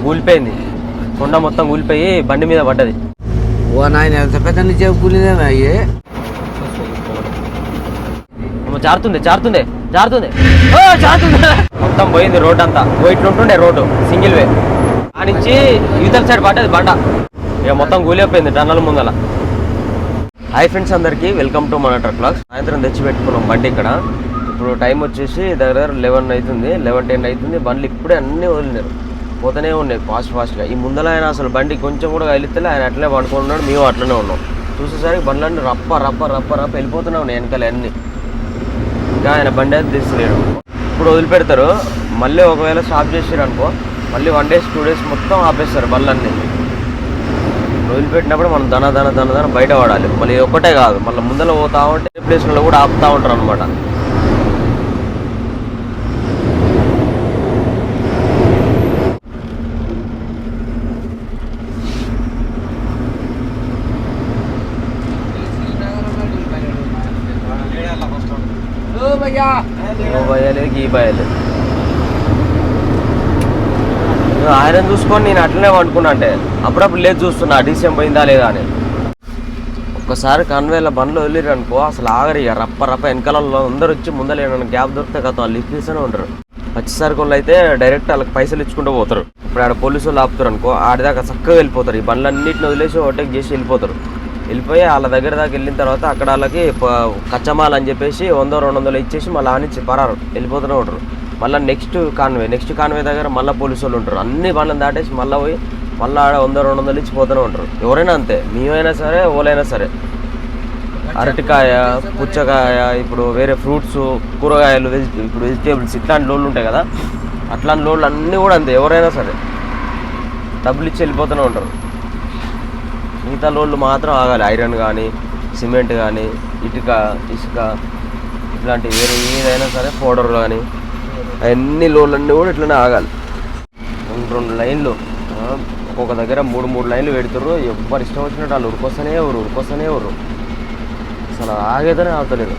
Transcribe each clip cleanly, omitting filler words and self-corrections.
కూలిపోయింది. కొండ మొత్తం కూలిపోయి బండి మీద పడ్డది. ఓ నాయన ఎంత పెద్ద నిజం కూలిదేమే అయ్యి. జారుతుంది జారుతుంది జారుతుంది జారుతుంది. మొత్తం పోయింది రోడ్ అంతా. ఇట్లుంటుండే రోడ్డు సింగిల్ వే. ఆ నుంచి ఇవతల సైడ్ పడ్డది బండ. ఇక మొత్తం కూలిపోయింది టన్నల్ ముందల. హాయ్ ఫ్రెండ్స్, అందరికీ వెల్కమ్ టు మన ట్రక్ బ్లాగ్స్. సాయంత్రం తెచ్చి పెట్టుకున్నాం బండి ఇక్కడ. ఇప్పుడు టైం వచ్చేసి దగ్గర 11 అవుతుంది, 11:10 అవుతుంది. బండ్లు ఇప్పుడే అన్నీ వదిలినారు, పోతూనే ఉన్నాయి ఫాస్ట్గా. ఈ ముందర ఆయన అసలు బండి కొంచెం కూడా కదిలితే ఆయన అట్లనే పడుకున్నాడు, మేము అట్లనే ఉన్నాం. చూసేసరికి బండ్లన్నీ రప్ప రప్ప రప్ప రప్ప వెళ్ళిపోతూనే ఉన్నాయి వెనకాల అన్నీ. ఇంకా ఆయన బండి అయితే తీస్తలేడు. ఇప్పుడు వదిలిపెడతారు, మళ్ళీ ఒకవేళ స్టాప్ చేసారు అనుకో, మళ్ళీ 1 day 2 days మొత్తం ఆపేస్తారు బండ్లన్నీ. వదిలిపెట్టినప్పుడు మనం దన బయట పడాలి. మళ్ళీ ఒక్కటే కాదు, మళ్ళీ ముందర పోతా ఉంటే ప్లేస్లలో కూడా ఆపుతూ ఉంటారు అనమాట. ఈ భయాలు ఆయన చూసుకొని నేను అట్లనే అనుకున్నా. అంటే అప్పుడప్పుడు లేదు చూస్తున్నా డిసిఎం పోయిందా లేదా అని. ఒక్కసారి కన్వేల బండ్లు వదిలేరు అనుకో అసలు ఆగరు. ఇక రప్ప రప్ప వెనకాలలో అందరు వచ్చి ముందర గ్యాప్ దొరికితే కదా వాళ్ళు లిఫ్ట్ చేస్తూనే ఉంటారు. వచ్చేసరికి వాళ్ళు అయితే డైరెక్ట్ వాళ్ళకి పైసలు ఇచ్చుకుంటూ పోతారు. ఇప్పుడు ఆడ పోలీసు వాళ్ళు ఆపుతారు అనుకో, ఆడిదాకా చక్కగా వెళ్ళిపోతారు. ఈ బండ్లన్నింటిని వదిలేసి ఓవర్టేక్ చేసి వెళ్ళిపోతారు. వెళ్ళిపోయి వాళ్ళ దగ్గర దాకా వెళ్ళిన తర్వాత అక్కడ వాళ్ళకి కచ్చమాల్ అని చెప్పేసి 100-200 ఇచ్చేసి మళ్ళీ ఆనిచ్చి పరారు వెళ్ళిపోతూనే ఉంటారు. మళ్ళీ నెక్స్ట్ కాన్వే దగ్గర మళ్ళీ పోలీసు వాళ్ళు ఉంటారు. అన్ని బండ్లను దాటేసి మళ్ళీ పోయి మళ్ళీ ఆడ 100-200 ఇచ్చి పోతూనే ఉంటారు. ఎవరైనా అంతే, మేమైనా సరే ఓలైనా సరే. అరటికాయ, పుచ్చకాయ, ఇప్పుడు వేరే ఫ్రూట్స్, కూరగాయలు, ఇప్పుడు వెజిటేబుల్స్ ఇట్లాంటి లోన్లు ఉంటాయి కదా, అట్లాంటి లోన్లు అన్నీ కూడా అంతే. ఎవరైనా సరే డబ్బులు ఇచ్చి వెళ్ళిపోతూనే ఉంటారు. మిగతా లోన్లు మాత్రం ఆగాలి. ఐరన్ కానీ, సిమెంట్ కానీ, ఇసుక ఇట్లాంటి వేరే ఏదైనా సరే, పౌడర్ కానీ, అన్ని లోన్లన్నీ కూడా ఇట్లనే ఆగాలి. 2 లైన్లు, ఒక్కొక్క దగ్గర 3 లైన్లు పెడుతుర్రు. ఎవ్వరు ఇష్టం వచ్చినట్టు వాళ్ళు ఉరికొస్తూనే ఎవరు అసలు ఆగేదనే ఆగుతలేదు.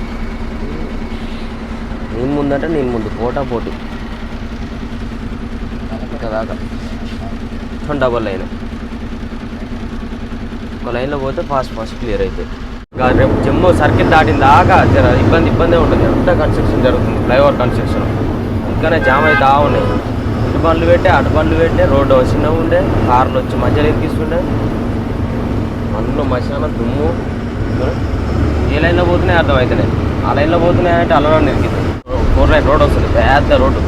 నేను ముందంటే నేను ముందు, పోటీ దాకా డబల్ లైన్. ఒక లైన్లో పోతే ఫాస్ట్ క్లియర్ అవుతుంది. ఇంకా రేపు జమ్మూ సర్కిల్ దాటిన దాకా జర ఇబ్బందే ఉంటుంది. అంతా కన్స్ట్రక్షన్ జరుగుతుంది, ఫ్లైఓవర్ కన్స్ట్రక్షన్. ఇంకానే జామ్ అవుతా ఉన్నాయి. ఇటు బండ్లు పెట్టే రోడ్డు చిన్నగా ఉండే, కార్లు వచ్చి మధ్యలో ఎక్కిస్తుండే, అందులో మశాన దుమ్ము. ఏ లైన్లో పోతున్నాయి అర్థం అవుతున్నాయి. ఆ లైన్లో పోతున్నాయంటే అల్లనే ఎక్కింది. 4 లైన్ రోడ్ వస్తుంది, పెద్ద రోడ్డు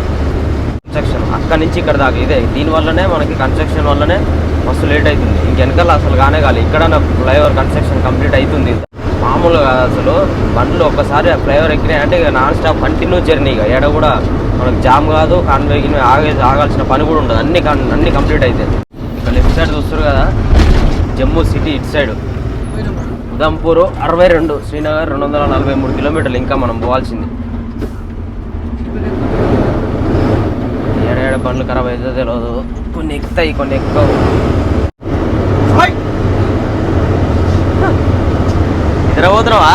కన్స్ట్రక్షన్. అక్కడి నుంచి ఇక్కడ దాకా ఇదే. దీనివల్లనే మనకి కన్స్ట్రక్షన్ వల్లనే మస్తు లేట్ అవుతుంది. ఇంకెనకాల అసలు కాలే. ఇక్కడ ఫ్లైఓవర్ కన్స్ట్రక్షన్ కంప్లీట్ అవుతుంది. మామూలుగా కాదు అసలు. బండ్లు ఒక్కసారి ఫ్లైఓవర్ ఎక్కినాయి అంటే ఇక నాన్ స్టాప్ కంటిన్యూ జర్నీ. ఇక ఎడ కూడా మనకు జామ్ కాదు, కాన్వే ఆగాల్సిన పని కూడా ఉండదు. అన్ని కంప్లీట్ అవుతాయి. ఇక్కడ లెఫ్ట్ సైడ్ చూస్తారు కదా, జమ్మూ సిటీ ఇటు సైడ్ ఉదంపూర్ 62, శ్రీనగర్ 243 కిలోమీటర్లు ఇంకా మనం పోవాల్సింది. ఏడ బండ్లు ఖరాబ్ అయితే తెలియదు. కొన్ని ఎక్కుతాయి, కొన్ని ఎక్కువ. నిద్రపోతున్నావా?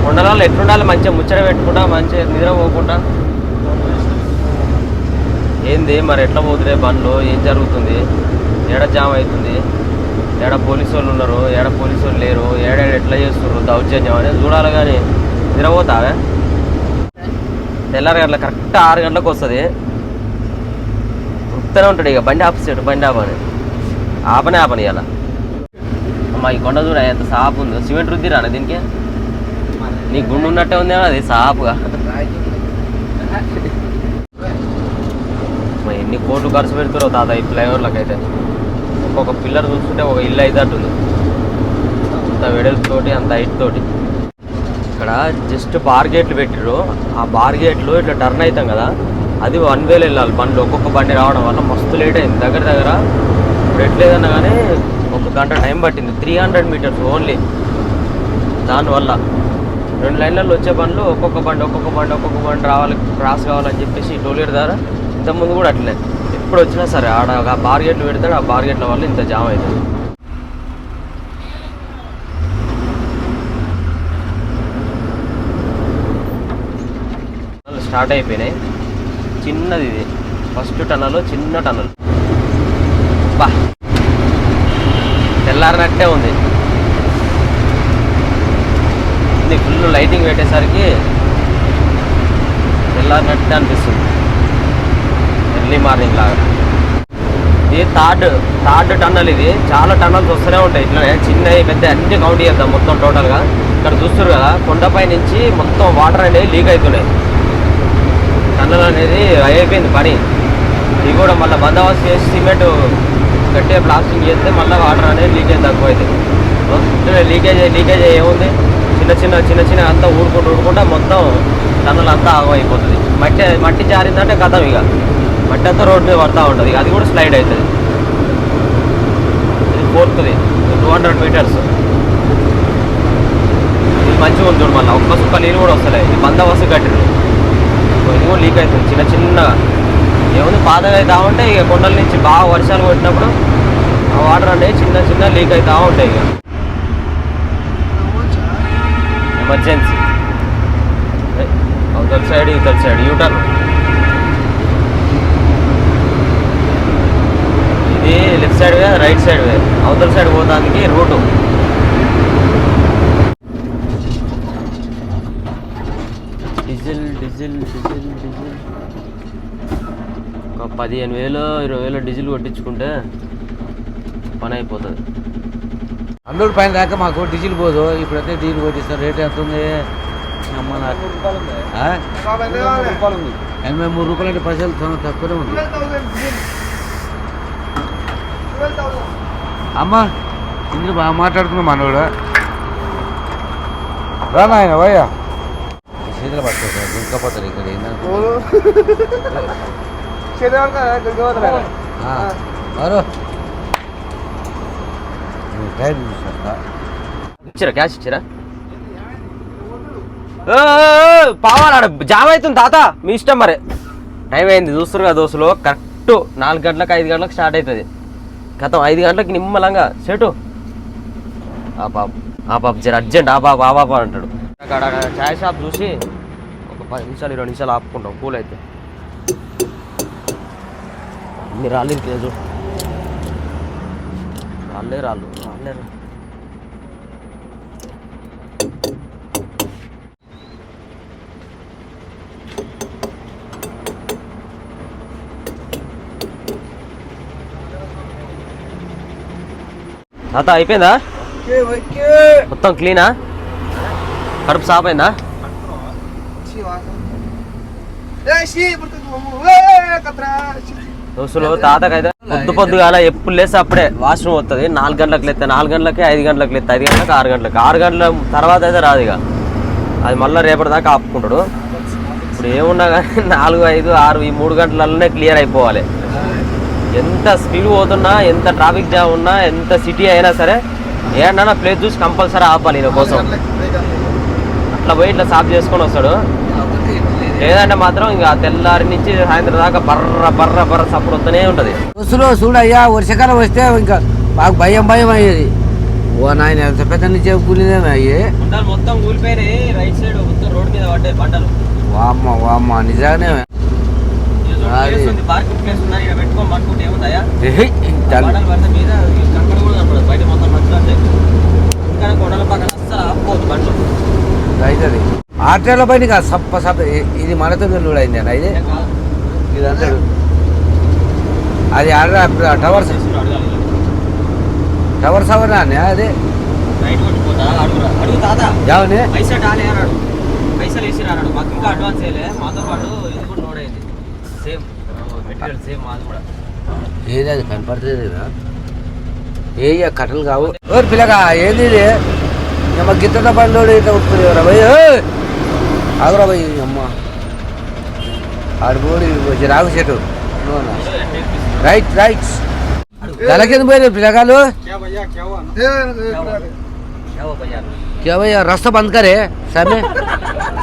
కొండలలో ఎట్లుండాలి, మంచిగా ముచ్చట పెట్టుకుంటా, మంచిగా నిద్రపోకుండా. ఏంది మరి, ఎట్లా పోతున్నాయి బండ్లు? ఏం జరుగుతుంది? ఏడ జామ్ అవుతుంది? ఏడ పోలీసు వాళ్ళు ఉన్నారు, ఏడ పోలీసు వాళ్ళు లేరు, ఏడాడ ఎట్లా చేస్తున్నారు దౌర్జన్యం అనేది చూడాలి. కానీ నిద్రపోతావే? తెల్లారి గంటల కరెక్ట్ 6 గంటలకు వస్తుంది. వృత్తనే ఉంటాడు ఇక బండి ఆపేసాడు. బండి ఆపని ఇవాళ. అమ్మా ఈ కొండ చూడ ఎంత సాపు ఉందో. సిమెంట్ రుద్దిరా దీనికి? నీ గుండు ఉన్నట్టే ఉందేమో అది సాపుగా. ఎన్ని కోట్లు ఖర్చు పెడుతురో తాత ఈ ఫ్లైఓవర్లకు అయితే. ఒక్కొక్క పిల్లర్ చూస్తుంటే ఒక ఇల్లు అయితే అట్టుంది. అంత వెడల్పుతోటి, అంత హైట్ తోటి. ఇక్కడ జస్ట్ బార్ గేట్లు పెట్టిర్రు. ఆ బార్ గేట్లు ఇట్లా టర్న్ అవుతాం కదా, అది 1 way వెళ్ళాలి బండ్లు. ఒక్కొక్క బండి రావడం వల్ల మస్తు లేట్ అయింది. దగ్గర ఇప్పుడు ఎట్లేదన్నా కానీ 1 గంట టైం పట్టింది. 300 meters ఓన్లీ. దానివల్ల 2 లైన్లలో వచ్చే బండ్లు ఒక్కొక్క బండి రావాలి, క్రాస్ కావాలని చెప్పేసి టోలేరు ద్వారా. ఇంతకుముందు కూడా అట్లనే ఎప్పుడు వచ్చినా సరే ఆడ బార్ గేట్లు పెడతాడు. ఆ బార్ గేట్ల వల్ల ఇంత జామ్ అవుతుంది. స్టార్ట్ అయిపోయినాయి. చిన్నది ఇది, ఫస్ట్ టన్నల్, చిన్న టన్నల్. బా తెల్లారినట్టే ఉంది. ఇది ఫుల్ లైటింగ్ పెట్టేసరికి తెల్లారినట్టే అనిపిస్తుంది, ఎర్లీ మార్నింగ్ లాగా. ఇది థర్డ్ టన్నల్. ఇది చాలా టన్నల్స్ వస్తూనే ఉంటాయి ఇట్లనే, చిన్నవి పెద్ద అన్ని కౌంట్ చేద్దాం మొత్తం టోటల్గా. ఇక్కడ చూస్తారు కదా, కొండపై నుంచి మొత్తం వాటర్ అనేది లీక్ అవుతున్నాయి. టన్నల్ అనేది అయిపోయింది పని. ఇది కూడా మళ్ళీ బందోబస్తు చేసి సిమెంట్ గట్టిగా ప్లాస్టింగ్ చేస్తే మళ్ళీ వాటర్ అనేది లీకేజ్ తక్కువ అవుతుంది. లీకేజ్ ఏముంది, చిన్న చిన్న అంతా ఊరుకుంటా మొత్తం టన్నల్ అంతా ఆగమైపోతుంది. మట్టి జారిందంటే కథం, ఇక మట్టి అంతా రోడ్డు మీద పడుతూ ఉంటుంది. అది కూడా స్లైడ్ అవుతుంది. ఇది 4th 200 మీటర్స్. ఇది మంచిగా ఉంటుంది. మళ్ళీ ఒక్క సుక్క నీళ్ళు కూడా వస్తలేదు. ఇది బందోబస్తు కట్టిరు. ఇది కూడా లీక్ అవుతుంది చిన్నగా. ఏముంది పాతగా అవుతా ఉంటే ఇక కొండల నుంచి బాగా వర్షాలు కొట్టినప్పుడు ఆ వాటర్ అనేది చిన్న లీక్ అవుతూ ఉంటాయి. ఇక ఎమర్జెన్సీ అవతల సైడ్ యూటర్న్. ఇది లెఫ్ట్ సైడ్ వే, రైట్ సైడ్ వే. అవతల సైడ్ పోతానికి రూటు. డీజిల్ ఒక 15,000 20,000 డీజిల్ కొట్టించుకుంటే పని అయిపోతుంది. 100 పైన దాకా మాకు డీజిల్ పోదు. ఇప్పుడైతే డీజిల్ కొట్టిస్తారు. రేట్ ఎంత ఉంది? 83 రూపాయలు అంటే పైసలు చాలా తక్కువనే ఉంది. అమ్మ ఇందులో బాగా మాట్లాడుతున్నాం మనోడు. రానా ఆయన భయ్యా చేతులు పట్టుకోవచ్చు దుర్కపోతారు ఇక్కడ మరో టైం చూసా. ఇచ్చిరా క్యాష్ ఇచ్చిరా? పావాలాడ జామ్ అవుతుంది తాత, మీ ఇష్టం మరి. టైం అయింది చూస్తారు కదా దోస్తులు. కరెక్ట్ 4 గంటలకు 5 గంటలకు స్టార్ట్ అవుతుంది. గతం 5 గంటలకి నిమ్మలంగా సెటు. ఆ పాప జర అర్జెంట్ ఆ పాప అంటాడు. అక్కడ చాయ్ షాప్ చూసి ఒక 10 నిమిషాలు 20 నిమిషాలు ఆపుకుంటాం కూల్ అయితే. మీరు రాలేదు లేదు, రాళ్ళు తాత అయిపోయిందా? మొత్తం క్లీనా? కడుపు సాఫ్ అయిందా? దోస్తులు తాతకైతే పొద్దుగాల ఎప్పుడు లేస్తే అప్పుడే వాష్రూమ్ వస్తుంది. 4 గంటలకు లేస్తే 4 గంటలకి 5 గంటలకు లేస్తే 5 గంటలకు 6 గంటలకు 6 గంటల తర్వాత అయితే రాదు. ఇక అది మళ్ళీ రేపటి దాకా ఆపుకుంటాడు. ఇప్పుడు ఏమున్నా కానీ 4, 5, 6 ఈ 3 గంటలలోనే క్లియర్ అయిపోవాలి. ఎంత స్పీడ్ పోతున్నా, ఎంత ట్రాఫిక్ జామ్ ఉన్నా, ఎంత సిటీ అయినా సరే ఏమన్నా ప్లేస్ చూసి కంపల్సరీ ఆపాలి ఈయన కోసం. అట్లా పోయి ఇట్లా సాఫ్ చేసుకొని వస్తాడు. లేదంటే మాత్రం ఇంకా తెల్లారి నుంచి సాయంత్రం దాకా బర్ర సప్పుడు వస్తూనే ఉంటుంది. చూడయ్యా వర్షాకాలం వస్తే ఇంకా మాకు భయం అయ్యేది. ఓ నాయన ఎంత పెద్ద నుంచి కూలినేమే అయ్యి మొత్తం కూలిపోయినాయి. రైట్ సైడ్ మొత్తం రోడ్ మీద పడ్డాయి బండలు. వామ్మ నిజానే. పార్కింగ్ ప్లేస్ ఉన్నాయి, ఇక్కడ పెట్టుకోమని అనుకుంటే ఏముంటాయా? బయట మొత్తం కొండల పక్కన అస్సలు ఆపుకోవద్దు బండ్లు. అవుతుంది ఆటోల పైన సప్ప ఇది మనతో అయింది అన్న. ఇది అంటాడు అది టవర్స్ అవనా అదే పైసలు వేసి రాడు. మాకు ఇంకా అడ్వాన్స్ వేయలే. మాతో పాటు ఇది కూడా లోడ్ అయింది. సేమ్ మెటీరియల్ సేమ్ మాది కూడా. ఏది అది కనపడుతుంది ఏ కట్టలు కావు. ఎవరు పిల్లగా ఏంది ఇది? మా గిత్త పనిలో ఇట్లా ఉట్టుకుని భయ్ ఆగురా భయ్. అమ్మ ఆడుకోడి రాగు చెట్టు రైట్ తలకింద పోయిన పిల్లగాలు. क्या भैया रास्ता बंद करे सामने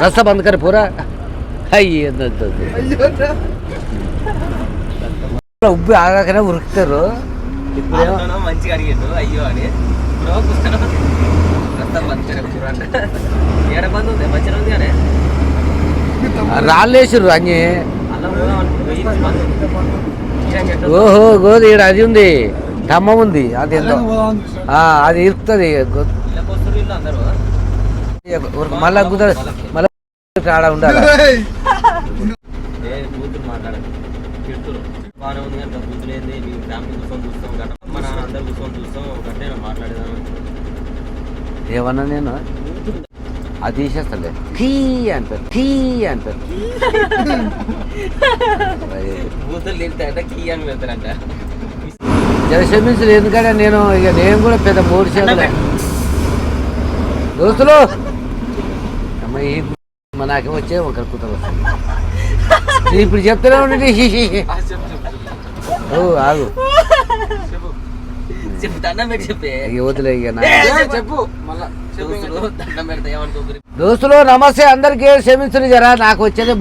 रास्ता बंद करे पूरा ఉబ్బి ఆగాకనే ఉరుకుతారు. మంచిగా అడిగాడు అయ్యో అని. రాళ్ళు వేసిర్రు అన్నీ. ఓహో గోది ఈడ అది ఉంది. ఖమ్మం ఉంది అది ఎంతో అది ఇరుకుతుంది మళ్ళా మళ్ళీ ఆడ ఉండాలి. ఏమన్నా నేను అది తీసేస్తాలే కీ అంటారు కీ అంటారు క్షమించలేదు ఎందుకంటే నేను కూడా పెద్ద మూడు చేతులే దోస్తులు అమ్మాయి నాకే వచ్చే ఒకరి కూతురు వస్తుంది ఇప్పుడు చెప్తూనే ఉండండి ఆగు వదిలే దోస్తులు నమస్తే అందరికీ క్షమించరు జరా నాకు వచ్చేది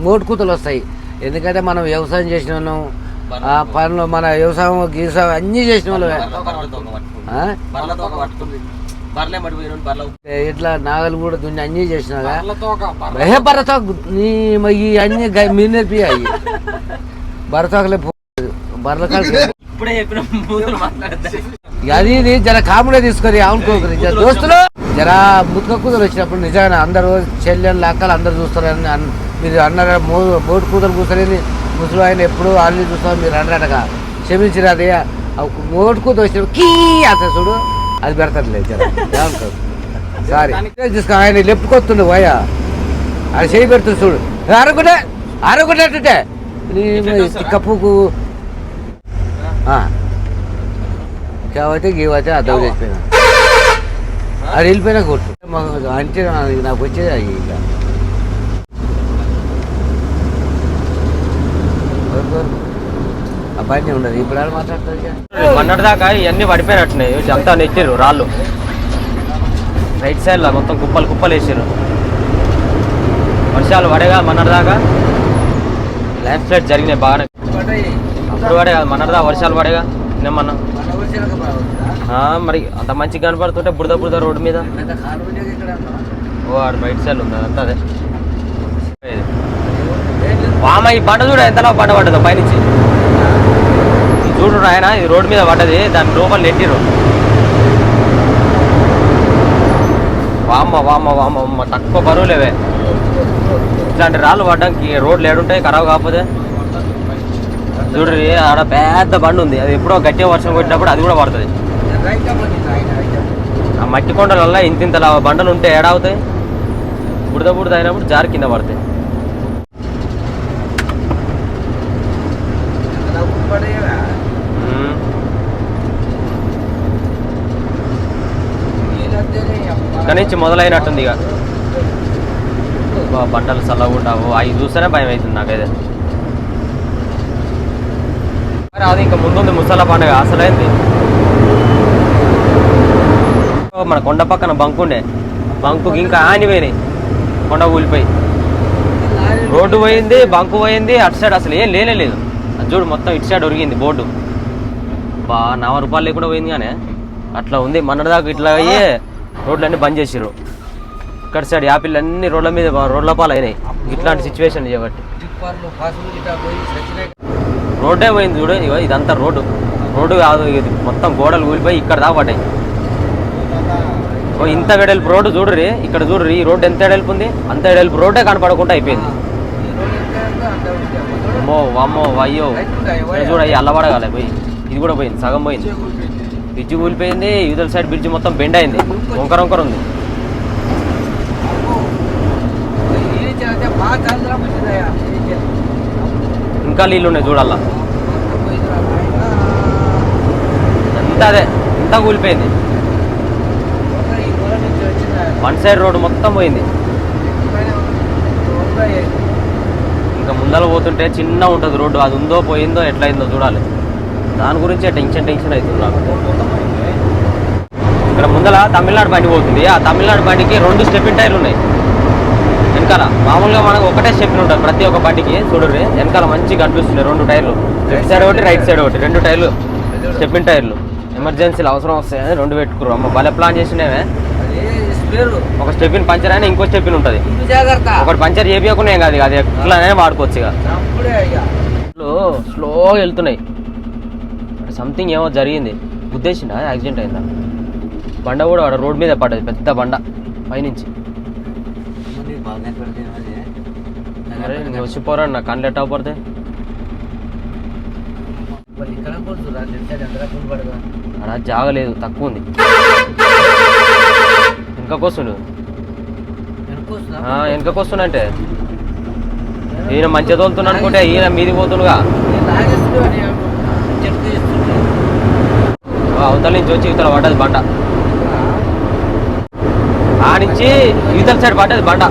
మూడు కూతులు వస్తాయి ఎందుకంటే మనం వ్యవసాయం చేసిన వాళ్ళం పనులు మన వ్యవసాయం గీసాయం అన్నీ చేసిన వాళ్ళు ఇట్లా నాగలు కూడా దున్ని అన్నీ చేసినా బర్రతో ఈ అన్ని మీరు నేర్పియాయి బర్రతోకలే బర్రెల అది ఇది జర కామెడీ తీసుకొని అనుకోకరు దోస్తులు జర ముత్తుక కూతురు వచ్చినప్పుడు నిజంగా అందరూ చెల్లెళ్ళు అక్కలు అందరు చూస్తారని మీరు అన్నారు బోటు కూతురు కూతురని ముసలి ఆయన ఎప్పుడు ఆల్రెడీ చూస్తాం మీరు అన్నారటగా క్షమించరు అది బోటు కూతురు వచ్చినప్పుడు కీ అంత చూడు అది పెడతారులే జర సారీ తీసుకో ఆయన లెప్పుకొస్తుండు పోయా అది చేయి పెడుతుంది చూడు అరగుంటే కప్పుకు కాబట్టి గీవైతే అర్థం చేసిపోయినా అది వెళ్ళిపోయినా కొట్టు అంటే నాకు వచ్చేది అది ఇక అబ్బాయి ఉండదు ఇప్పుడు ఆడ మాట్లాడుతుంది మొన్నటి దాకా ఇవన్నీ పడిపోయినట్టున్నాయి అంతా నెచ్చారు రాళ్ళు రైట్ సైడ్ లో మొత్తం కుప్పలు వేసారు వర్షాలు పడేగా మొన్నటి దాకా ల్యాండ్ స్లైడ్ జరిగినాయి బాగానే అప్పుడు పడే కాదు మొన్నటిదా వర్షాలు పడేగా నిమ్మన్నా మరి అంత మంచిగా కనపడుతుంటే బురద రోడ్డు మీద ఆడు బయట సైడ్ ఉంది అంతా అదే వామ ఈ బండ చూడ ఎంతలో బండ పడ్డదో పైనుంచి చూడు ఆయన ఇది రోడ్డు మీద పడ్డది దాని లోపల నెట్టిరు వామ్మ తక్కువ బరువు లేవే ఇట్లాంటి రాళ్ళు పడ్డానికి రోడ్లు ఏడుంటాయి ఖరాబ్ కాకపోతే చూడ్రి ఆడ పెద్ద బండి ఉంది అది ఎప్పుడో గట్టిగా వర్షం కొట్టినప్పుడు అది కూడా పడుతుంది ఆ మట్టి కొండలల్లో ఇంతింతలా బండలు ఉంటే ఏడావుతాయి బుడద అయినప్పుడు జారి కింద పడతాయి ఇక్కడి నుంచి మొదలైనట్టుంది ఇక బండలు చల్లగా ఉండవు అవి చూస్తేనే భయం అవుతుంది నాకైతే అది ఇంకా ముందుంది ముసల పండుగ అసలైంది మన కొండ పక్కన బంకు ఇంకా ఆనిపోయినాయి కొండ కూలిపోయి రోడ్డు పోయింది బంకు పోయింది అటు సైడ్ అసలు ఏం లేదు అది చూడు మొత్తం ఇటు సైడ్ ఒరిగింది బోర్డు ₹4 లేకుండా పోయింది కానీ అట్లా ఉంది మొన్నటిదాకా ఇట్లా అయ్యే రోడ్లన్నీ బంద్ చేసిర్రు ఇక్కడ సైడ్ యాపిల్ అన్ని రోడ్ల పాలు అయినాయి ఇట్లాంటి సిచ్యువేషన్ చేయబట్టి రోడ్డే పోయింది చూడు ఇదంతా రోడ్డు కాదు ఇది మొత్తం గోడలు కూలిపోయి ఇక్కడ దాకా పడ్డాయి ఇంత వెడల్పు రోడ్డు చూడరి ఇక్కడ చూడరి ఈ రోడ్డు ఎంత వెడల్పు ఉంది అంత వెడల్పు రోడ్డే కనపడకుండా అయిపోయింది వామ్మో అయ్యో చూడ అల్లబడగాలి పోయి ఇది కూడా పోయింది సగం పోయింది బ్రిడ్జి కూలిపోయింది యూదల సైడ్ బ్రిడ్జి మొత్తం బెండ్ అయింది వంకర ఉంది ఇంకా నీళ్ళు ఉన్నాయి చూడాల అంతా కూలిపోయింది వన్ సైడ్ రోడ్డు మొత్తం పోయింది ఇంకా ముందర పోతుంటే చిన్న ఉంటుంది రోడ్డు అది ఉందో పోయిందో ఎట్లయిందో చూడాలి దాని గురించే టెన్షన్ అవుతుంది నాకు ఇక్కడ ముందర తమిళనాడు బండి పోతుంది ఆ తమిళనాడు బండికి 2 స్టెప్పింగ్ టైర్లు ఉన్నాయి వెనకాల మామూలుగా మనకు ఒకటే స్టెప్పిన్ ఉంటుంది ప్రతి ఒక్క బండికి చూడరు వెనకాల మంచిగా కనిపిస్తున్నాయి 2 టైర్లు లెఫ్ట్ సైడ్ ఒకటి రైట్ సైడ్ ఒకటి 2 టైర్లు స్టెప్పిన్ టైర్లు ఎమర్జెన్సీలు అవసరం వస్తాయని 2 పెట్టుకురు అమ్మ భలే ప్లాన్ చేసినవే ఒక స్టెప్పిన్ పంచర్ అయినా ఇంకో స్టెప్పిన్ ఉంటుంది ఒకటి పంచర్ చేపించకుండా ఏం కాదు అది ఎట్లానే వాడుకోవచ్చు ఇక స్లోగా వెళ్తున్నాయి సంథింగ్ ఏమో జరిగింది, గుద్దేసిండా యాక్సిడెంట్ అయిందా? బండ కూడా వాడు రోడ్ మీద పడ్డది, పెద్ద బండ పైనుంచి. అరే నేను వచ్చిపోరా, నా కళ్ళు ఎట్ట పడితే అక్కడ జాగలేదు, తక్కువ ఉంది. వెనకకొస్తుండు, వెనకకొస్తుండంటే ఈయన మంచిగా తోలుతున్నా అనుకుంటే ఈయన మీది పోతుండగా అవతల నుంచి వచ్చి ఇవతల పడ్డది బండ, ఆ నుంచి ఇవతల సైడ్ పడ్డది బండ.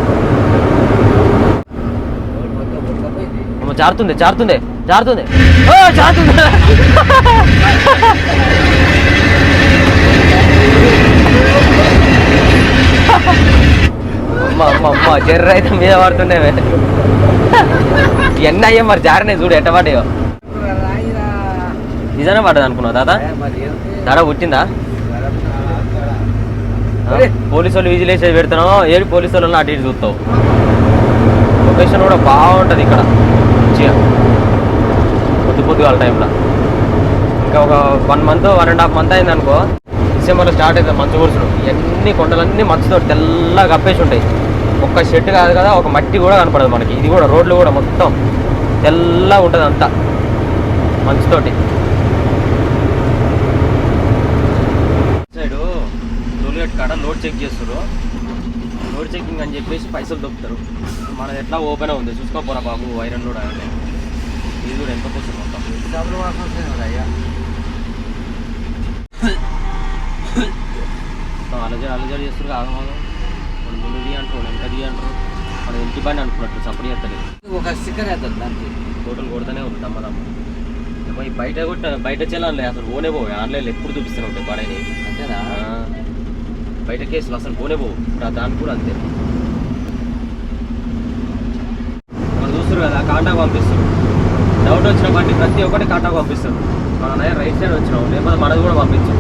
జారుతుంది జారుతుంది జారుతుంది జారుతుంది. అమ్మ అమ్మ అమ్మ జర్ర అయితే మీద పడుతుండేవే. ఎన్ని అయ్యా మరి జారినాయి చూడు ఎట్ట పడ్డాయో. నిజానే పడ్డది అనుకున్నావు దాదా? దడ పుట్టిందా? పోలీసు వాళ్ళు విజిలేసేది పెడుతున్నావు, ఏడు పోలీసు వాళ్ళు అటు ఇటు చూస్తావు. లొకేషన్ కూడా బాగుంటుంది ఇక్కడ మంచిగా పొద్దుగాల టైంలో. ఇంకా ఒక 1 month 1.5 month అయింది అనుకో, డిసెంబర్లో స్టార్ట్ అవుతుంది మంచు కురుసుడు. ఇవన్నీ కొండలన్నీ మంచుతో తెల్లగా కప్పేసి ఉంటాయి. ఒక్క చెట్టు కాదు కదా, ఒక మట్టి కూడా కనపడదు మనకి. ఇది కూడా రోడ్లు కూడా మొత్తం తెల్లగా ఉంటుంది అంతా మంచుతోటి. సైడు టోల్గేట్ కాడ లోడ్ చెక్ చేస్తారు. లోడ్ చెకింగ్ అని చెప్పేసి పైసలు దొప్పుతారు. మనది ఎట్లా ఓపెన్ ఉంది చూసుకోపోరా బాబు, ఐరన్ లోడ్ అంటే ఇది కూడా ఎంత కోసం మొత్తం అలజడి అలజడి చేస్తారు. ఆగమాగం మన ముందుది అంటారు, వెనకది అంటారు, మన ఇంటి బండి అనుకున్నట్టు సపోర్ట్ చేస్తలేదు. ఒక స్టిక్కర్ వేద్దాం దానికి, టోటల్ కొడుతూనే ఉంది దమ్మదమ్మ. బయట చెల్లాలి అసలు పోనే పోవు. ఆన్లైన్లో ఎప్పుడు చూపిస్తూనే ఉంటాయి పడని. అంతేనా? బయట కేసులు అసలు పోనే పోవు. దానికి కూడా అంతే. మనం చూస్తారు కదా కాంటాకు పంపిస్తారు. డౌట్ వచ్చిన బండి ప్రతి ఒక్కటి కాంటాకు పంపిస్తారు. మన రైట్ సైడ్ వచ్చినాం, లేకపోతే మనది కూడా పంపించాం.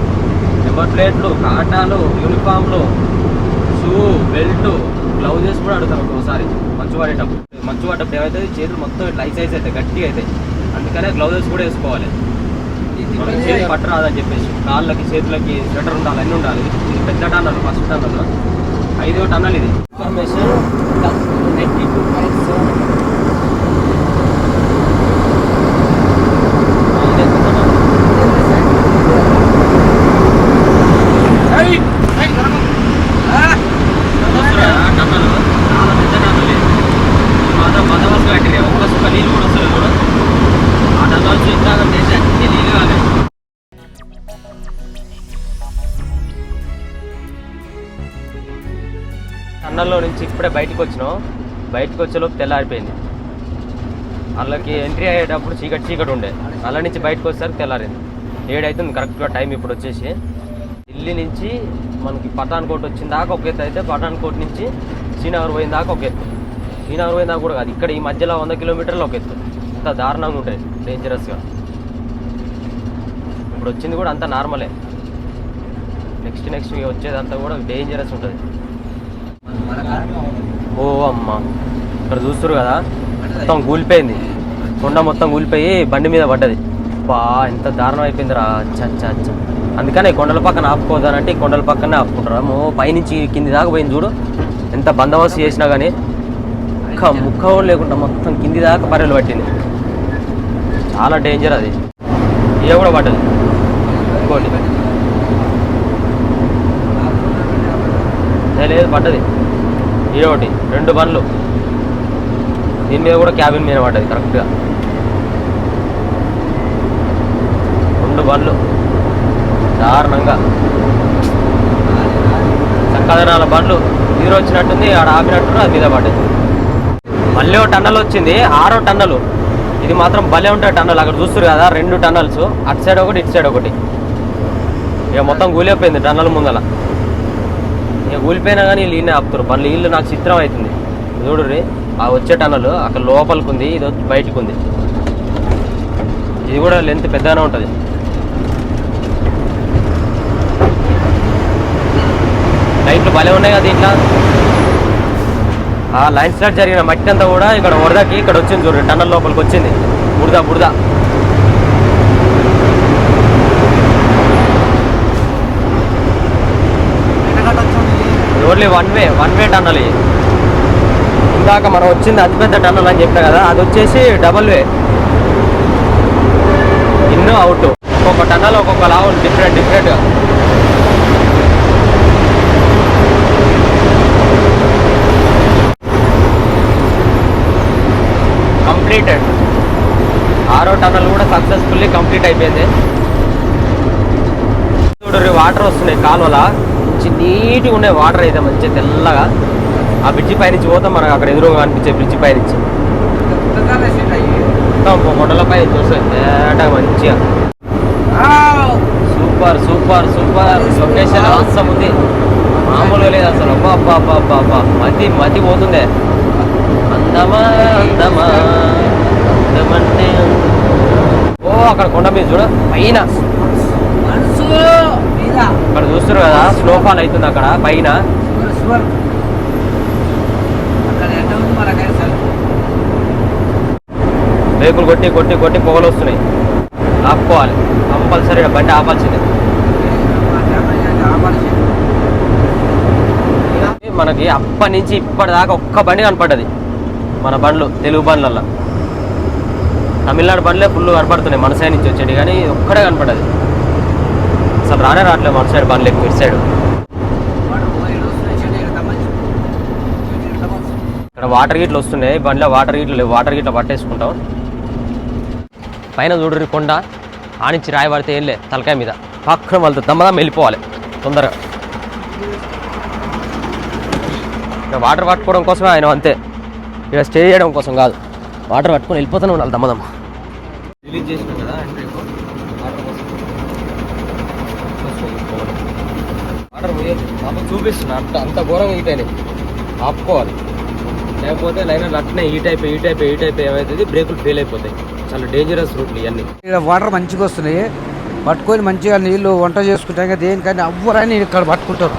నెంబర్ ప్లేట్లు, కాటాలు, యూనిఫామ్లు, షూ, బెల్ట్, గ్లౌజెస్ కూడా అడుగుతారు ఒక్కోసారి మంచు పడేటప్పుడు. మంచు పడ్డప్పుడు ఏమవుతుంది, చేతులు మొత్తం ఇట్లా ఐస్ అవుతాయి, గట్టిగా అవుతాయి. అందుకనే గ్లౌజెస్ కూడా వేసుకోవాలి. మనం చేతి పట్ట రాదని చెప్పేసి కాళ్ళకి చేతులకి స్వెటర్ ఉండాలి, అన్నీ ఉండాలి. ఇది పెద్ద టన్నలు, ఫస్ట్ టన్నల్ 5వ టన్నల్ ఇది. ఇన్ఫర్మేషన్ టన్నల్లో నుంచి ఇప్పుడే బయటకు వచ్చినాం. బయటకు వచ్చేలోపు తెల్లారిపోయింది. వాళ్ళకి ఎంట్రీ అయ్యేటప్పుడు చీకటి ఉండే, అలా నుంచి బయటకు వచ్చేసరికి తెల్లారింది. 7 అవుతుంది కరెక్ట్గా టైం. ఇప్పుడు వచ్చేసి ఢిల్లీ నుంచి మనకి పఠాన్కోట్ వచ్చిన దాకా ఒక ఎత్తు అయితే, పఠాన్కోట్ నుంచి శ్రీనగర్ పోయిన దాకా ఒక ఎత్తు. శ్రీనగర్ పోయిన దాకా కూడా కాదు, ఇక్కడ ఈ మధ్యలో 100 కిలోమీటర్లు ఒక ఎత్తు. అంత దారుణంగా ఉంటుంది, డేంజరస్గా. ఇప్పుడు వచ్చింది కూడా అంత నార్మలే. నెక్స్ట్ వచ్చేదంతా కూడా డేంజరస్ ఉంటుంది. ఓ అమ్మ, ఇక్కడ చూస్తారు కదా మొత్తం కూలిపోయింది. కొండ మొత్తం కూలిపోయి బండి మీద పడ్డది. బా ఎంత దారుణం అయిపోయిందిరా. అచ్చా. అందుకని ఈ కొండల పక్కన ఆపుకోదానంటే ఈ కొండల పక్కనే ఆపుకుంటారు. పైనుంచి కింది దాకా పోయింది చూడు. ఎంత బందోబస్తు చేసినా కానీ ముక్క లేకుండా మొత్తం కింది దాకా బర్రెలు పట్టింది. చాలా డేంజర్ అది. ఇక కూడా పడ్డది ఇంకోండి. లేదు పడ్డది. ఇది ఒకటి 2 బండ్లు, దీని మీద కూడా క్యాబిన్ మీద పడ్డది కరెక్ట్గా. 2 బండ్లు దారుణంగా. చక్కదనాల బండ్లు నీరు వచ్చినట్టుంది, ఆడ ఆపినట్టు అది మీద పడ్డది. మళ్ళీ ఒక టన్నల్ వచ్చింది, 6వ టన్నలు. ఇది మాత్రం భలే ఉంటుంది టన్నల్. అక్కడ చూస్తారు కదా 2 టన్నల్స్, అటు సైడ్ ఒకటి ఇటు సైడ్ ఒకటి. ఇక మొత్తం కూలిపోయింది టన్నల్ ముందల. ఇక కూలిపోయినా కానీ వీళ్ళు ఈయన ఆపుతారు బండ్లు. వీళ్ళు నాకు చిత్రం అవుతుంది చూడు రే. ఆ వచ్చే టన్నల్ అక్కడ లోపలికి ఉంది, ఇది బయటకు ఉంది. ఇది కూడా లెంత్ పెద్దగానే ఉంటుంది. లైట్లు భలే ఉన్నాయి కదా దీంట్లో. ఆ లైన్ స్లాట్ జరిగిన మట్టి అంతా కూడా ఇక్కడ వరదకి ఇక్కడ వచ్చింది చూడండి, టన్నల్ లోపలికి వచ్చింది. బురద ఓన్లీ వన్ వే టన్నల్. ఇందాక మనం వచ్చింది అతిపెద్ద టన్నల్ అని చెప్పా కదా, అది వచ్చేసి డబల్ వే, ఇన్ అవుట్. ఒక్కొక్క టన్నల్ ఒక్కొక్కలా ఉంది, డిఫరెంట్గా. కంప్లీటెడ్. 6వ టన్నల్ కూడా సక్సెస్ఫుల్లీ కంప్లీట్ అయిపోయింది. చూడండి వాటర్ వస్తున్నాయి కాలువల మంచి నీట్గా ఉన్నాయి వాటర్ అయితే, మంచిగా తెల్లగా. ఆ బ్రిడ్జి పైనుంచి పోతాం, మనకు అక్కడ ఎదురుగా అనిపించే బ్రిడ్జి పైనుంచి మొత్తం కొండలపై చూస్తాయి తేటగా మంచిగా. సూపర్ సూపర్ సూపర్ లొకేషన్ అవసరం ఉంది, మామూలుగా లేదు అసలు. అబ్బా మతి పోతుందే. అందమా అందమా అందమంటే ఓ అక్కడ కొండ మీద చూడ పైన అక్కడ చూస్తారు కదా, స్నోఫాల్ అవుతుంది అక్కడ పైన. బ్రేకులు కొట్టి కొట్టి కొట్టి పొగలు వస్తున్నాయి, ఆపుకోవాలి కంపల్సరీ, బండి ఆపాల్సిందే. మనకి అప్పటి నుంచి ఇప్పటిదాకా ఒక్క బండి కనపడ్డది మన బండ్లు, తెలుగు బండ్లల్లో. తమిళనాడు బండ్లే ఫుల్ కనపడుతున్నాయి మన సైడ్ నుంచి వచ్చేటి, కానీ ఒక్కడే కనపడ్డది. అసలు రావట్లేదు మన సైడ్ బండ్లు ఎక్కువ, ఇటు సైడ్. ఇక్కడ వాటర్ గీట్లు వస్తున్నాయి, బండ్లో వాటర్ గీట్లు లేవు, వాటర్ గీట్లు పట్టేసుకుంటాం. పైన చూడరు కొండ, ఆనిచ్చి రాయి పడితే ఏం లే తలకాయ మీద పక్కన వాళ్ళతో దమ్మదమ్మ వెళ్ళిపోవాలి తొందరగా. ఇక్కడ వాటర్ పట్టుకోవడం కోసమే ఆయన, అంతే. ఇక్కడ స్టే చేయడం కోసం కాదు, వాటర్ పట్టుకొని వెళ్ళిపోతూనే ఉండాలి దమ్మదమ్మ. రిలీజ్ చేసినాం కదా వాటర్ కోసం, వాటర్ పోయేది మాకు చూపిస్తున్నా. అంత ఘోరంగా హీట్ అయినాయి, ఆపుకోవాలి. లేకపోతే లైనర్ అట్నే హీట్ అయిపోయి ఏమవుతుంది, బ్రేకులు ఫెయిల్ అయిపోతాయి. చాలా డేంజరస్ రూట్లు ఇవన్నీ. ఇక్కడ వాటర్ మంచిగా వస్తున్నాయి, పట్టుకొని మంచిగా నీళ్ళు వంట చేసుకుంటాం కదా, దేనికని ఎవ్వరైనా ఇక్కడ పట్టుకుంటారు.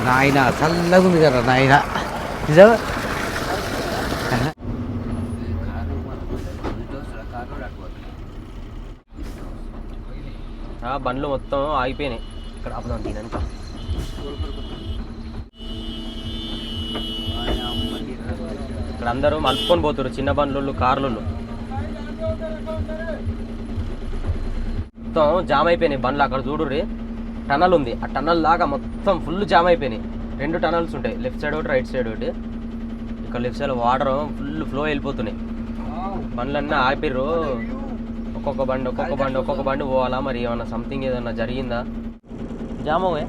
నాయన చల్లగా ఉంది కదా నాయన, నిజం. బండ్లు మొత్తం ఆగిపోయినాయి. ఇక్కడ ఆపుదాం దీనంతా. ఇక్కడ అందరూ మలుపుకొని పోతారు, చిన్న బండ్లు కార్లు మొత్తం జామ్ అయిపోయినాయి బండ్లు. అక్కడ చూడుర్రి టనల్ ఉంది, ఆ టనల్ లాగా మొత్తం ఫుల్ జామ్ అయిపోయినాయి. 2 టనల్స్ ఉంటాయి, లెఫ్ట్ సైడ్ ఒకటి రైట్ సైడ్ ఒకటి. ఇక్కడ left side water full flow వెళ్ళిపోతున్నాయి, బండ్లన్నీ ఆపిర్రు. ఒక్కొక్క బండి పోవాలా, మరి ఏమన్నా సంథింగ్ ఏదన్నా జరిగిందా? జామే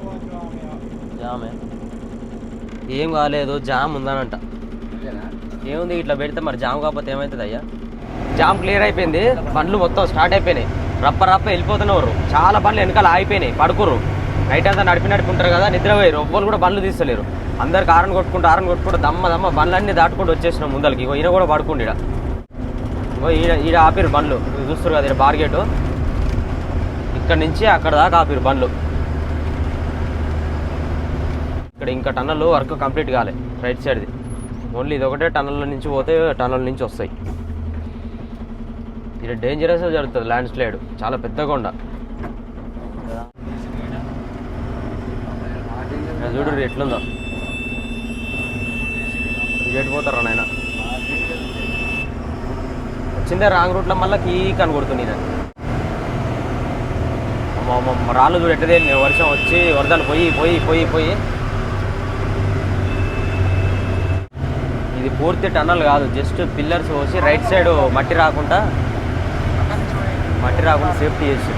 ఏం కాలేదు, జామ్ ఉందనంట. ఏముంది ఇట్లా పెడితే మరి జామ్ కాకపోతే ఏమవుతుంది అయ్యా? జామ్ క్లియర్ అయిపోయింది, బండ్లు మొత్తం స్టార్ట్ అయిపోయినాయి, రప్ప వెళ్ళిపోతున్నారు. చాలా బండ్లు వెనకాల ఆగిపోయినాయి, పడుకుర్రు. నైట్ అంతా నడిపినట్టుకుంటారు కదా, నిద్రపోయారు. ఎవ్వరు కూడా బండ్లు తీస్తలేరు, అందరికి ఆరన్ కొట్టుకుంటూ దమ్మ బండ్లన్నీ దాటుకుంటూ వచ్చేసినాం ముందరికి. ఈయన కూడా పడుకుండి, ఈడ ఆపిరు బండ్లు. చూస్తారు కదా, ఇక్కడ బార్గేటు, ఇక్కడ నుంచి అక్కడ దాకా ఆపిరు బండ్లు. ఇక్కడ ఇంకా టన్నల్ వర్క్ కంప్లీట్ కాలే, రైట్ సైడ్ది. ఓన్లీ ఇది ఒకటే టన్నల్ నుంచి పోతే టన్నల్ నుంచి వస్తాయి. ఇది డేంజరస్ జరుగుతుంది, ల్యాండ్ స్లైడ్, చాలా పెద్ద కొండ. చూడు ఎట్లుందో, ఎటు పోతారా నాయన. వచ్చిందే రాంగ్ రూట్లో మళ్ళీ కీక్ అని కొడుతుంది. నేను రాళ్ళు చూడు ఎట్టదే, వర్షం వచ్చి వరదలు పోయి ఇది పూర్తి టన్నల్ కాదు, జస్ట్ పిల్లర్స్ పోసి రైట్ సైడ్ మట్టి రాకుండా సేఫ్టీ చేసి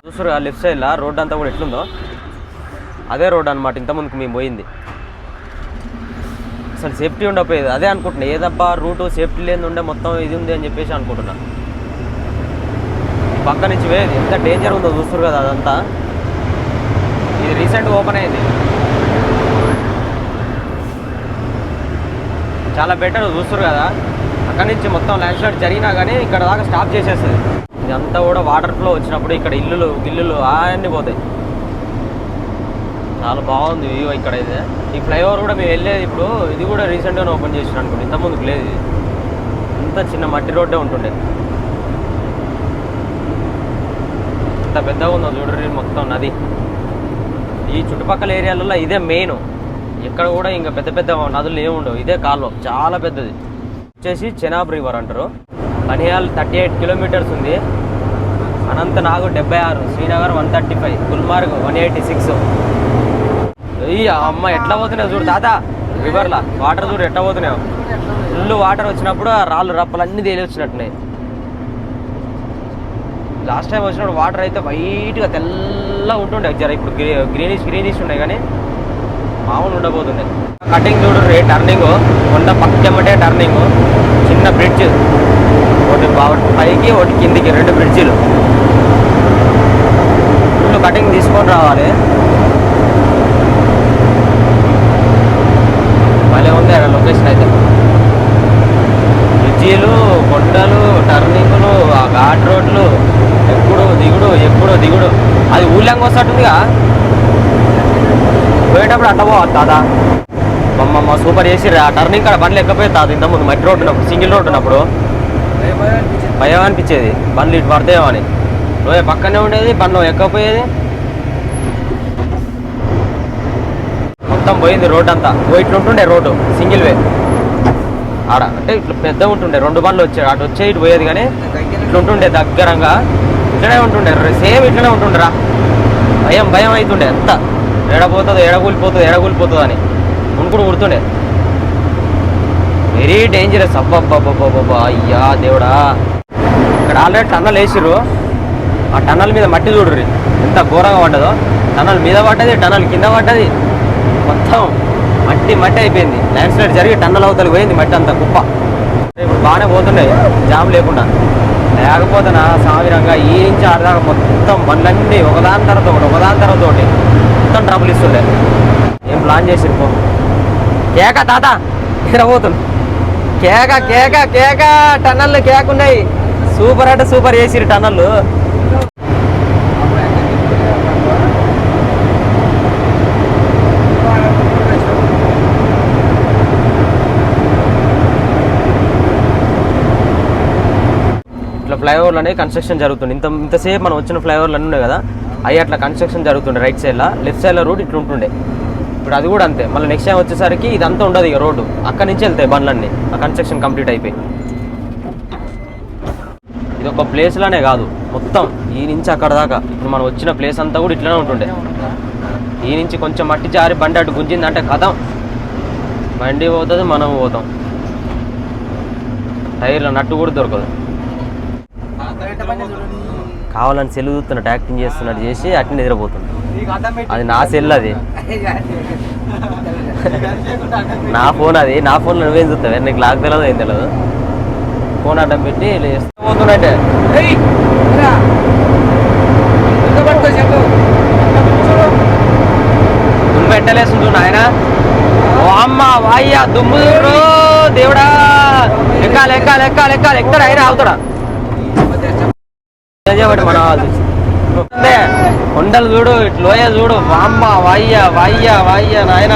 చూస్తారు. లెఫ్ట్ సైడ్లో రోడ్ అంతా కూడా ఎట్లుందో అదే రోడ్ అనమాట ఇంతకుముందుకు మేము పోయింది. అసలు సేఫ్టీ ఉండకపోయేది, అదే అనుకుంటున్నా. ఏదబ్బా రూటు సేఫ్టీ లేని ఉండే, మొత్తం ఇది ఉంది అని చెప్పేసి అనుకుంటున్నా. పక్క నుంచి పోయేది ఎంత డేంజర్ ఉందో చూస్తారు కదా, అదంతా. ఇది రీసెంట్గా ఓపెన్ అయింది, చాలా బెటర్. చూస్తారు కదా, అక్కడి నుంచి మొత్తం ల్యాండ్ స్లైడ్ జరిగినా కానీ ఇక్కడ దాకా స్టాప్ చేసేస్తుంది. ఇదంతా కూడా వాటర్ ఫ్లో వచ్చినప్పుడు ఇక్కడ ఇల్లులు అన్నీ పోతాయి. చాలా బాగుంది వ్యూ ఇక్కడ. అయితే ఈ ఫ్లైఓవర్ కూడా మేము వెళ్ళేది ఇప్పుడు, ఇది కూడా రీసెంట్గానే ఓపెన్ చేసిన అనుకోండి, ఇంతకుముందుకు లేదు. ఇది ఇంత చిన్న మట్టి రోడ్డే ఉంటుండే, ఇంత పెద్దగా ఉందో చూడరు మొత్తం నది. ఈ చుట్టుపక్కల ఏరియాలలో ఇదే మెయిన్. ఇక్కడ కూడా ఇంకా పెద్ద పెద్ద నదులు ఏమి ఉండవు, ఇదే కాలువ చాలా పెద్దది. వచ్చేసి చెనాబ్ రివర్ అంటారు. బనియాల్ 38 కిలోమీటర్స్ ఉంది, అనంతనాగ్ 76, శ్రీనగర్ 135, గుల్మార్గ్ 186. ఈ అమ్మ ఎట్లా పోతున్నావు చూడు తాత, రివర్లా వాటర్ చూడు ఎట్లా పోతున్నావు. ఫుల్ వాటర్ వచ్చినప్పుడు ఆ రాళ్ళు రప్పలు అన్నీ తేలి వచ్చినట్టున్నాయి. లాస్ట్ టైం వచ్చినప్పుడు వాటర్ అయితే వైట్గా తెల్లగా ఉంటుండే, జర ఇప్పుడు గ్రీనిష్ ఉండే కానీ మామూలు ఉండబోతుండే. కటింగ్ చూడు టర్నింగ్, కొండ పక్కమ్మటే టర్నింగ్, చిన్న బ్రిడ్జ్, ఒకటి పైకి ఒకటి కిందికి 2 బ్రిడ్జిలు. ఫుల్ కటింగ్ తీసుకొని రావాలి. భలే ఉంది అక్కడ లొకేషన్ అయితే. బ్రిడ్జీలు, కొండలు, టర్నింగ్లు, ఆ ఘాట్ రోడ్లు, ఎప్పుడు దిగుడు. అది ఊళ్ళంగా వస్తుంటుందిగా, పోయేటప్పుడు అట్ట పోవాలి తాత. మమ్మ సూపర్ చేసి ఆ టర్నింగ్ కాడ బండ్లు ఎక్కపోయేది తాత. ఇంతకుముందు మట్టి రోడ్డు ఉన్నప్పుడు, సింగిల్ రోడ్డు ఉన్నప్పుడు భయం అనిపించేది, బండ్లు ఇటు పడతాయేమో అని. లోయ పక్కనే ఉండేది, బండ్లు ఎక్కపోయేది. మొత్తం పోయింది రోడ్డు అంతా. ఇట్లా ఉంటుండే రోడ్డు సింగిల్ వే ఆడ, అంటే ఇట్లా పెద్ద ఉంటుండే, 2 బండ్లు వచ్చాయి, అటు వచ్చే ఇటు పోయేది. కానీ ఇట్లా ఉంటుండే దగ్గరంగా, ఇట్లనే ఉంటుండే, సేమ్ ఇట్లనే ఉంటుండరా. భయం అవుతుండే ఎంత, ఎడగూలిపోతుంది అని ఉనుకుడు కుడుతుండే. Very dangerous. అబ్బబ్బబ్బబ్బబ్బా, అయ్యా దేవుడా. ఇక్కడ ఆల్రెడీ టన్నల్ వేసిర్రు, ఆ టన్నల్ మీద మట్టి చూడుర్రి ఎంత ఘోరంగా పడ్డదో. టన్నల్ మీద పడ్డది, టన్నల్ కింద పడ్డది, మొత్తం మట్టి అయిపోయింది. ల్యాండ్ స్లైడ్ జరిగి టన్నల్ అవతలకి పోయింది మట్టి అంతా కుప్ప. ఇప్పుడు బాగానే పోతుండే జామ్ లేకుండా, లేకపోతే నా సావిరంగా ఈ నుంచి ఆడదాకా మొత్తం బండ్లన్నీ ఒకదాని తర్వాత ఒకటి మొత్తం ట్రబుల్ ఇస్తుండే. ఏం ప్లాన్ చేసిరు పో. కేక తాత ఇక్కడ పోతుంది, కేక టన్నల్ కేక ఉన్నాయి. సూపర్ అంటే సూపర్ చేసిరు టన్నల్. ఇట్లా ఫ్లైఓవర్లు అనేవి కన్స్ట్రక్షన్ జరుగుతుంది. ఇంతసేపు మనం వచ్చిన ఫ్లైఓవర్లు అన్నీ ఉన్నాయి కదా, అవి అట్లా కన్స్ట్రక్షన్ జరుగుతుండే. రైట్ సైడ్లో, లెఫ్ట్ సైడ్లో రూట్ ఇట్లా ఉంటుండే. ఇప్పుడు అది కూడా అంతే. మళ్ళీ నెక్స్ట్ టైం వచ్చేసరికి ఇదంతా ఉండదు ఇక, రోడ్డు అక్కడి నుంచి వెళ్తాయి బండ్లన్నీ, ఆ కన్స్ట్రక్షన్ కంప్లీట్ అయిపోయి. ఇది ఒక ప్లేస్లోనే కాదు, మొత్తం ఈ నుంచి అక్కడ దాకా ఇప్పుడు మనం వచ్చిన ప్లేస్ అంతా కూడా ఇట్లనే ఉంటుండే. ఈ నుంచి కొంచెం మట్టి జారి బండి అటు గుంజిందంటే కథం, బండి పోతుంది, మనం పోతాం. టైర్లో నట్టు కూడా దొరకదు. కావాలని సెల్ చూస్తున్నట్టు యాక్టింగ్ చేస్తున్నట్టు చేసి అట్లా నిద్రపోతుంది. అది నా సెల్, అది నా ఫోన్, అది నా ఫోన్లో నువ్వేం చూస్తావే, నీకు లాక్ తెలియదు ఏం తెలియదు. ఫోన్ అడ్డం పెట్టి పోతున్నట్టే. దుమ్ము పెట్టలేసు నాయన. ఓ అమ్మ వాయ్యా దుమ్ము చూడు దేవుడా. ఎక్కాలి ఎక్కుతాడా అయినా ఆగుతాడా మన కొండలు చూడు, లోయ చూడు, వామ్మ వాయ్యా నాయన.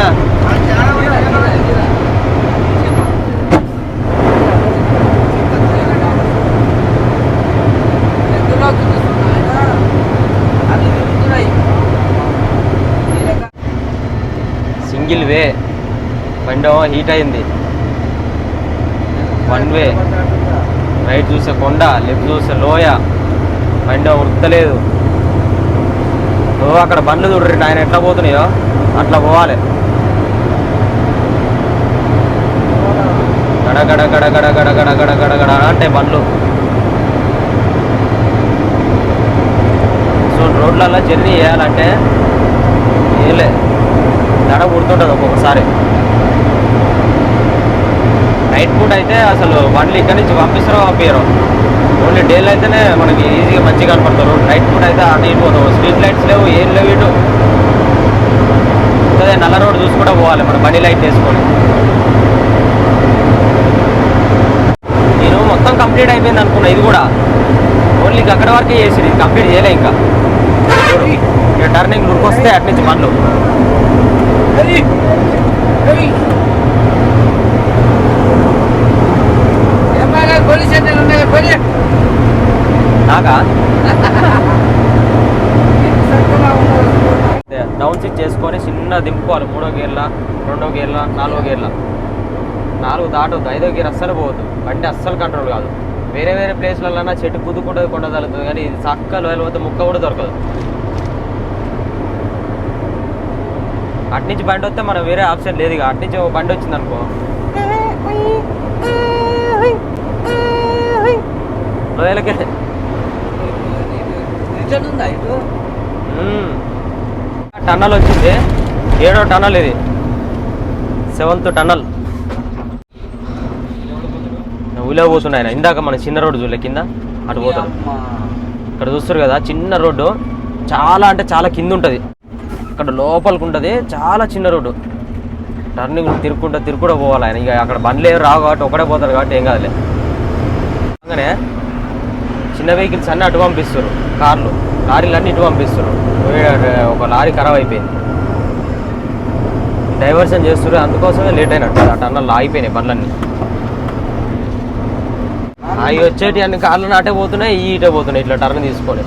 సింగిల్ వే, బండి హీట్ అయింది. 1 వే, రైట్ చూసే కొండ, లెఫ్ట్ చూసే లోయ, బండి ఉడతలేదు. నువ్వు అక్కడ బండ్లు చూడరు ఆయన ఎట్లా పోతున్నాయో అట్లా పోవాలి. గడ అంటే బండ్లు. సో రోడ్లలో జర్నీ చేయాలంటే ఏలే దడ పుడుతుంటుంది ఒక్కొక్కసారి. నైట్ పూట అయితే అసలు బండ్లు ఇక్కడి నుంచి పంపిస్తారో ఓన్లీ డేలో అయితేనే మనకి ఈజీగా మంచిగా కనపడతారు. నైట్ పూట అయితే అటు ఇటు పోతాం, స్ట్రీట్ లైట్స్ లేవు, ఏం లేవు. ఇటు అదే నల్ల రోడ్ చూసుకుంటూ పోవాలి మన బండి లైట్ వేసుకొని. నేను మొత్తం కంప్లీట్ అయిపోయింది అనుకున్నా, ఇది కూడా ఓన్లీ అక్కడ వరకే చేసి ఇది కంప్లీట్ చేయలే. ఇంకా టర్నింగ్ లుక్ వస్తే అటు నుంచి బండ్లు. నాకా డౌన్ సిట్ చేసుకో. ఎక్కడన్నా దింపుకోవాలి 3వ గేర్ల 2వ గేర్ల 4వ గేర్ల 4 దాటొద్దు 5వ గేర్ అస్సలు పోవద్దు బండి అస్సలు కంట్రోల్ కాదు వేరే వేరే ప్లేస్లలో చెట్టు కుదుకుంటుంది కొండదలుతుంది కానీ ఇది చక్కలు వెళ్ళిపోతే ముక్క కూడా దొరకదు అట్నుంచి బండి వస్తే మనం వేరే ఆప్షన్ లేదు ఇక అట్నుంచి ఒక బండి వచ్చింది అనుకో లోయలకే టన్నల్ వచ్చింది 7వ టన్నల్ ఇది 7th టన్నల్ ఊళ్ళో పోతుండే ఆయన ఇందాక మన చిన్న రోడ్డు చూడలే కింద అటు పోతాడు ఇక్కడ చూస్తారు కదా చిన్న రోడ్డు చాలా అంటే చాలా కింద ఉంటుంది అక్కడ లోపలికి ఉంటుంది చాలా చిన్న రోడ్డు టర్నింగ్ తిరుక్కుంటూ పోవాలి ఆయన ఇక అక్కడ బండ్లు ఏమి రావు కాబట్టి ఒకటే పోతారు కాబట్టి ఏం కాదులే అలానే చిన్న వెహికల్స్ అన్నీ అటు పంపిస్తారు లారీలు అన్నీ ఇటు పంపిస్తారు ఒక లారీ ఖరాబ్ అయిపోయింది డైవర్షన్ చేస్తారు అందుకోసమే లేట్ అయినట్టు ఆ టన్నల్ ఆగిపోయినాయి బండ్లన్నీ అవి వచ్చేటి అన్ని కార్లు అటే పోతున్నాయి ఇటే పోతున్నాయి ఇట్లా టర్న్ తీసుకొని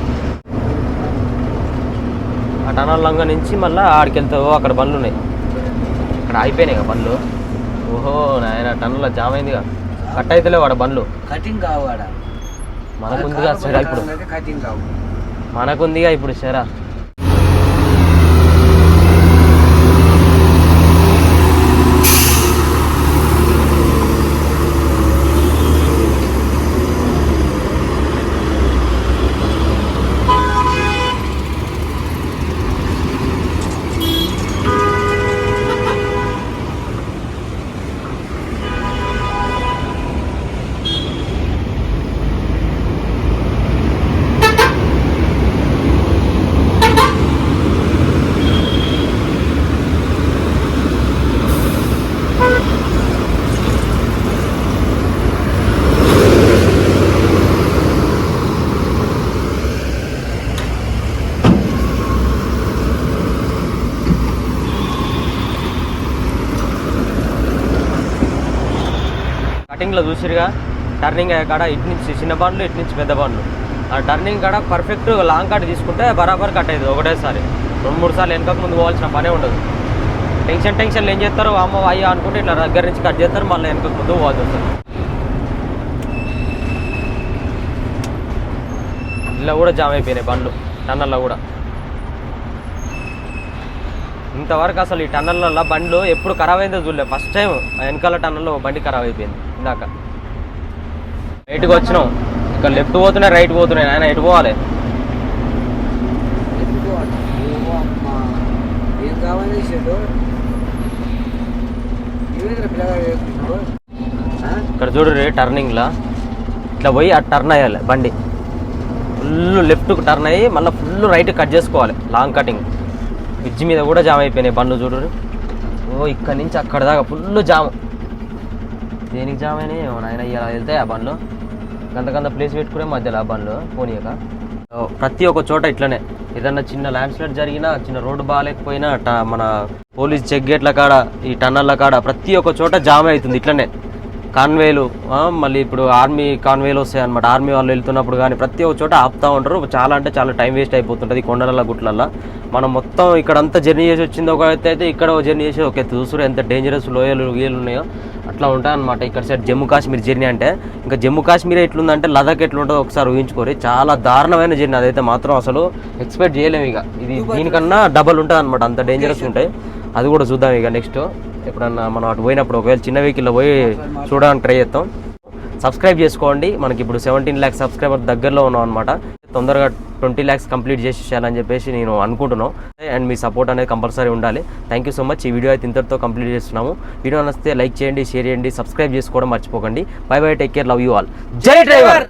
ఆ టనల్ లంగా నుంచి మళ్ళీ ఆడికి వెళ్తావు అక్కడ బండ్లు ఉన్నాయి అక్కడ ఆగిపోయినాయి కదా బండ్లు ఓహో నాయన టన్నుల జామ్ అయిందిగా కట్ అయితేలే వాడ బండ్లు కటింగ్ కావాడ మనకుందిగా సరే ఇప్పుడు కటింగ్ కావు మనకుందిగా ఇప్పుడు సరే కటింగ్లో చూసిరుగా టర్నింగ్ అయ్యే కాడ ఇటు నుంచి చిన్న బండ్లు ఇటు నుంచి పెద్ద బండ్లు ఆ టర్నింగ్ కాడ పర్ఫెక్ట్ లాంగ్ కట్ తీసుకుంటే బరాబర్ కట్ అవుతుంది ఒకటేసారి 2-3 సార్లు వెనకకు ముందు పోవాల్సిన పనే ఉండదు టెన్షన్లు ఏం చేస్తారు అమ్మ అయ్యా అనుకుంటే ఇట్లా దగ్గర నుంచి కట్ చేస్తారు మళ్ళీ వెనకకు ముందు పోవాల్సి వస్తుంది ఇలా కూడా జామ్ అయిపోయినాయి బండ్లు టన్నల్లో కూడా ఇంతవరకు అసలు ఈ టన్నల్లో బండ్లు ఎప్పుడు ఖరాబ్ అయిందో చూడలేదు ఫస్ట్ టైం వెనకాల టన్నల్లో బండి ఖరాబ్ అయిపోయింది ఇందాక రైట్కి వచ్చినాం ఇక్కడ లెఫ్ట్ పోతున్నాయి రైట్ పోతున్నాయి ఆయన ఎటు పోవాలి ఇక్కడ చూడు రే టర్నింగ్లో ఇట్లా పోయి అటు టర్న్ అయ్యాలి బండి ఫుల్ లెఫ్ట్కి టర్న్ అయ్యి మళ్ళీ ఫుల్ రైట్ కట్ చేసుకోవాలి లాంగ్ కటింగ్ బ్రిడ్జ్ మీద కూడా జామ్ అయిపోయినాయి బండ్లు చూడు ఓ ఇక్కడ నుంచి అక్కడ దాకా ఫుల్ జామ్ దేనికి జామ్ అయినాయి ఆయన ఇలా వెళ్తాయి ఆ బండ్లు గంత ప్లేస్ పెట్టుకునే మధ్యలో ఆ బండ్లు పోనీయక ప్రతి ఒక్క చోట ఇట్లనే ఏదన్నా చిన్న ల్యాండ్ స్లైడ్ జరిగినా చిన్న రోడ్డు బాగాలేకపోయినా మన పోలీస్ చెక్ గేట్ల కాడ ఈ టన్నల్ల కాడ ప్రతి ఒక్క చోట జామ్ అవుతుంది ఇట్లనే కాన్వేలు మళ్ళీ ఇప్పుడు ఆర్మీ కాన్వేలు వస్తాయి అనమాట ఆర్మీ వాళ్ళు వెళ్తున్నప్పుడు కానీ ప్రతి ఒక్క చోట ఆపుతూ ఉంటారు చాలా అంటే చాలా టైం వేస్ట్ అయిపోతుంటుంది కొండల గుట్లల్లో మనం మొత్తం ఇక్కడంతా జర్నీ చేసి వచ్చింది ఒక ఎత్తు అయితే ఇక్కడ జర్నీ చేసి ఒక ఎత్తు చూసురు ఎంత డేంజరస్ లోయలు గీలు ఉన్నాయో అట్లా ఉంటాయి అనమాట ఇక్కడ సైడ్ జమ్మూ కాశ్మీర్ జర్నీ అంటే ఇంకా జమ్మూ కాశ్మీర్ ఎట్లుందంటే లదాఖ్ ఎట్లుంటుందో ఒకసారి ఊహించుకోరు చాలా దారుణమైన జర్నీ అదైతే మాత్రం అసలు ఎక్స్పెక్ట్ చేయలేము ఇక ఇది దీనికన్నా డబల్ ఉంటుంది అనమాట అంత డేంజరస్ ఉంటాయి అది కూడా చూద్దాం ఇక నెక్స్ట్ ఎప్పుడన్నా మనం అటు పోయినప్పుడు ఒకవేళ చిన్న వెహికల్లో పోయి చూడడానికి ట్రై చేస్తాం సబ్స్క్రైబ్ చేసుకోండి మనకి ఇప్పుడు 17 lakhs సబ్స్క్రైబర్ దగ్గరలో ఉన్నాం అనమాట తొందరగా 20 lakhs కంప్లీట్ చేసేయాలని చెప్పేసి నేను అనుకుంటున్నాను అండ్ మీ సపోర్ట్ అనేది కంపల్సరీ ఉండాలి థ్యాంక్ యూ సో మచ్ ఈ వీడియో అయితే ఇంతటితో కంప్లీట్ చేస్తున్నాము వీడియో నచ్చితే లైక్ చేయండి షేర్ చేయండి సబ్స్క్రైబ్ చేసుకోవడం మర్చిపోకండి by bye take care love you all జై డ్రైవర్